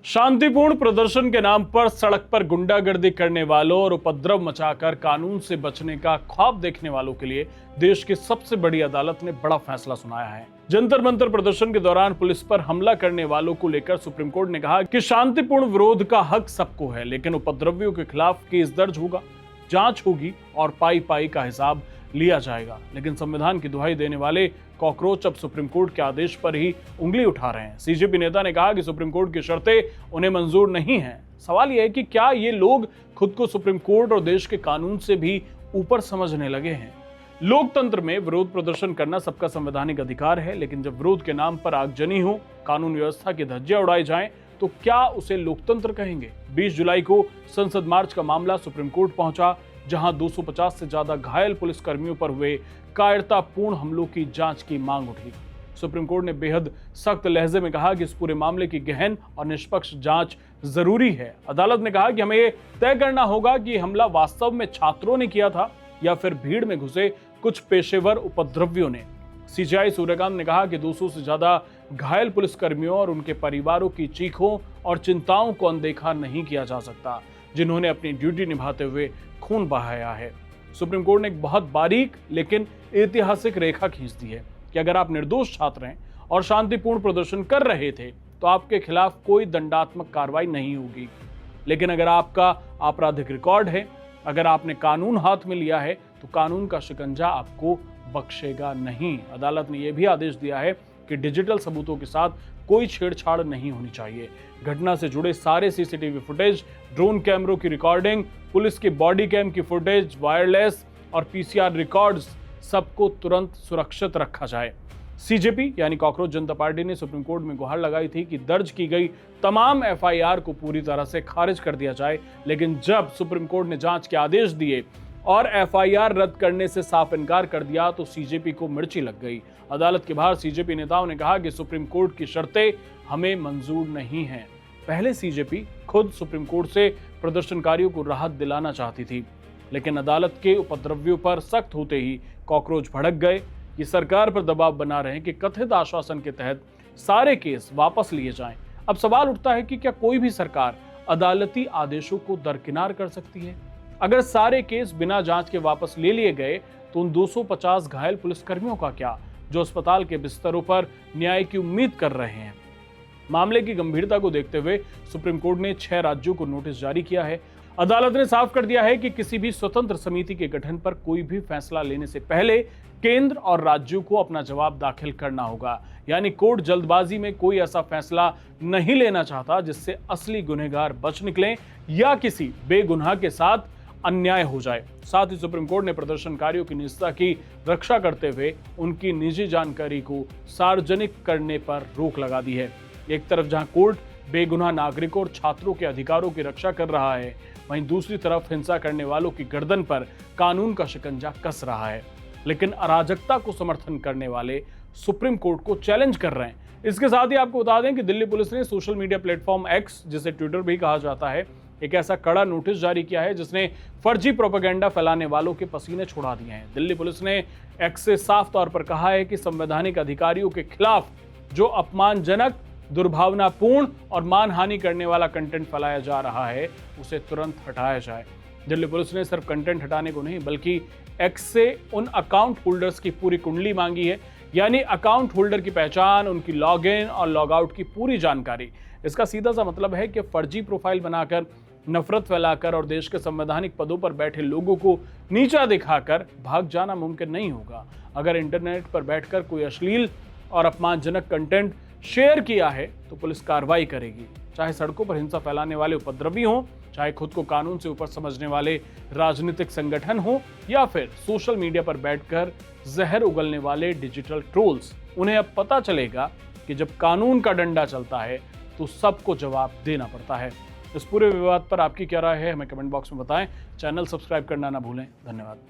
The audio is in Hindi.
शांतिपूर्ण प्रदर्शन के नाम पर सड़क पर गुंडागर्दी करने वालों और उपद्रव मचाकर कानून से बचने का ख्वाब देखने वालों के लिए देश की सबसे बड़ी अदालत ने बड़ा फैसला सुनाया है। जंतर मंतर प्रदर्शन के दौरान पुलिस पर हमला करने वालों को लेकर सुप्रीम कोर्ट ने कहा कि शांतिपूर्ण विरोध का हक सबको है, लेकिन उपद्रवियों के खिलाफ केस दर्ज होगा, जांच होगी और पाई पाई का हिसाब लिया जाएगा। लेकिन संविधान की दुहाई देने वाले कॉकरोच अब सुप्रीम कोर्ट के आदेश पर ही उंगली उठा रहे हैं। सीजेपी नेता ने कहा कि सुप्रीम कोर्ट की शर्तें उन्हें मंजूर नहीं हैं। सवाल यह है कि क्या ये लोग खुद को सुप्रीम कोर्ट और देश के कानून से भी ऊपर समझने लगे हैं। लोकतंत्र में विरोध प्रदर्शन करना सबका संवैधानिक अधिकार है, लेकिन जब विरोध के नाम पर आगजनी हो, कानून व्यवस्था की धज्जियां उड़ाई जाएं, तो क्या उसे लोकतंत्र कहेंगे। 20 जुलाई को संसद मार्च का मामला सुप्रीम कोर्ट पहुंचा, जहां 250 से ज्यादा घायल पुलिसकर्मियों पर हुए कायरतापूर्ण हमलों की जांच की मांग उठी। सुप्रीम कोर्ट ने बेहद सख्त लहजे में कहा कि इस पूरे मामले की गहन और निष्पक्ष जांच जरूरी है। अदालत ने कहा कि हमें यह तय करना होगा कि हमला वास्तव में छात्रों ने किया था या फिर भीड़ में घुसे कुछ पेशेवर उपद्रवियों ने। सीजेआई सूर्यकांत ने कहा कि 200 से ज्यादा घायल पुलिसकर्मियों और उनके परिवारों की चीखों और चिंताओं को अनदेखा नहीं किया जा सकता, जिन्होंने अपनी ड्यूटी निभाते हुए खून बहाया है। सुप्रीम कोर्ट ने एक बहुत बारीक लेकिन ऐतिहासिक रेखा खींच दी है कि अगर आप निर्दोष छात्र हैं और शांतिपूर्ण प्रदर्शन कर रहे थे तो आपके खिलाफ कोई दंडात्मक कार्रवाई नहीं होगी, लेकिन अगर आपका आपराधिक रिकॉर्ड है, अगर आपने कानून हाथ में लिया है, तो कानून का शिकंजा आपको बख्शेगा नहीं। अदालत ने यह भी आदेश दिया है कि डिजिटल सबूतों के साथ कोई छेड़छाड़ नहीं होनी चाहिए। घटना से जुड़े सारे सीसीटीवी फुटेज, ड्रोन कैमरों की रिकॉर्डिंग, पुलिस की बॉडी कैम की फुटेज, वायरलेस और पीसीआर रिकॉर्ड्स सबको तुरंत सुरक्षित रखा जाए। सीजेपी यानी कॉकरोच जनता पार्टी ने सुप्रीम कोर्ट में गुहार लगाई थी कि दर्ज की गई तमाम एफआईआर को पूरी तरह से खारिज कर दिया जाए, लेकिन जब सुप्रीम कोर्ट ने जांच के आदेश दिए और एफआईआर रद्द करने से साफ इनकार कर दिया तो सीजेपी को मिर्ची लग गई। अदालत के बाहर सीजेपी नेताओं ने कहा कि सुप्रीम कोर्ट की शर्तें हमें मंजूर नहीं हैं। पहले सीजेपी खुद सुप्रीम कोर्ट से प्रदर्शनकारियों को राहत दिलाना चाहती थी, लेकिन अदालत के उपद्रवियों पर सख्त होते ही कॉकरोच भड़क गए। ये सरकार पर दबाव बना रहे हैं कि कथित आश्वासन के तहत सारे केस वापस लिए जाएं। अब सवाल उठता है कि क्या कोई भी सरकार अदालती आदेशों को दरकिनार कर सकती है। अगर सारे केस बिना जांच के वापस ले लिए गए तो उन 250 घायल पुलिसकर्मियों का क्या, जो अस्पताल के बिस्तरों पर न्याय की उम्मीद कर रहे हैं। मामले की गंभीरता को देखते हुए सुप्रीम कोर्ट ने 6 राज्यों को नोटिस जारी किया है। अदालत ने साफ कर दिया है कि किसी भी स्वतंत्र समिति के गठन पर कोई भी फैसला लेने से पहले केंद्र और राज्यों को अपना जवाब दाखिल करना होगा। यानी कोर्ट जल्दबाजी में कोई ऐसा फैसला नहीं लेना चाहता जिससे असली गुनहगार बच निकलें या किसी बेगुनाह के साथ अन्याय हो जाए। साथ ही सुप्रीम कोर्ट ने प्रदर्शनकारियों की निजता की रक्षा करते हुए उनकी निजी जानकारी को सार्वजनिक करने पर रोक लगा दी है। एक तरफ जहां कोर्ट बेगुनाह नागरिकों और छात्रों के अधिकारों की रक्षा कर रहा है, वहीं दूसरी तरफ हिंसा करने वालों की गर्दन पर कानून का शिकंजा कस रहा है। लेकिन अराजकता को समर्थन करने वाले सुप्रीम कोर्ट को चैलेंज कर रहे हैं। इसके साथ ही आपको बता दें कि दिल्ली पुलिस ने सोशल मीडिया प्लेटफॉर्म एक्स, जिसे ट्विटर भी कहा जाता है, एक ऐसा कड़ा नोटिस जारी किया है जिसने फर्जी प्रोपेगेंडा फैलाने वालों के पसीने छुड़ा दिए हैं। दिल्ली पुलिस ने एक्स से साफ तौर पर कहा है कि संवैधानिक अधिकारियों के खिलाफ जो अपमानजनक, दुर्भावनापूर्ण और मानहानि करने वाला कंटेंट फैलाया जा रहा है, उसे तुरंत हटाया जाए। दिल्ली पुलिस ने सिर्फ कंटेंट हटाने को नहीं, बल्कि एक्स से उन अकाउंट होल्डर्स की पूरी कुंडली मांगी है, यानी अकाउंट होल्डर की पहचान, उनकी लॉगिन और लॉगआउट की पूरी जानकारी। इसका सीधा सा मतलब है कि फर्जी प्रोफाइल बनाकर, नफरत फैलाकर और देश के संवैधानिक पदों पर बैठे लोगों को नीचा दिखाकर भाग जाना मुमकिन नहीं होगा। अगर इंटरनेट पर बैठकर कोई अश्लील और अपमानजनक कंटेंट शेयर किया है तो पुलिस कार्रवाई करेगी, चाहे सड़कों पर हिंसा फैलाने वाले उपद्रवी हों, चाहे खुद को कानून से ऊपर समझने वाले राजनीतिक संगठन हो, या फिर सोशल मीडिया पर बैठकर जहर उगलने वाले डिजिटल ट्रोल्स। उन्हें अब पता चलेगा कि जब कानून का डंडा चलता है तो सबको जवाब देना पड़ता है। इस पूरे विवाद पर आपकी क्या राय है, हमें कमेंट बॉक्स में बताएं। चैनल सब्सक्राइब करना ना भूलें। धन्यवाद।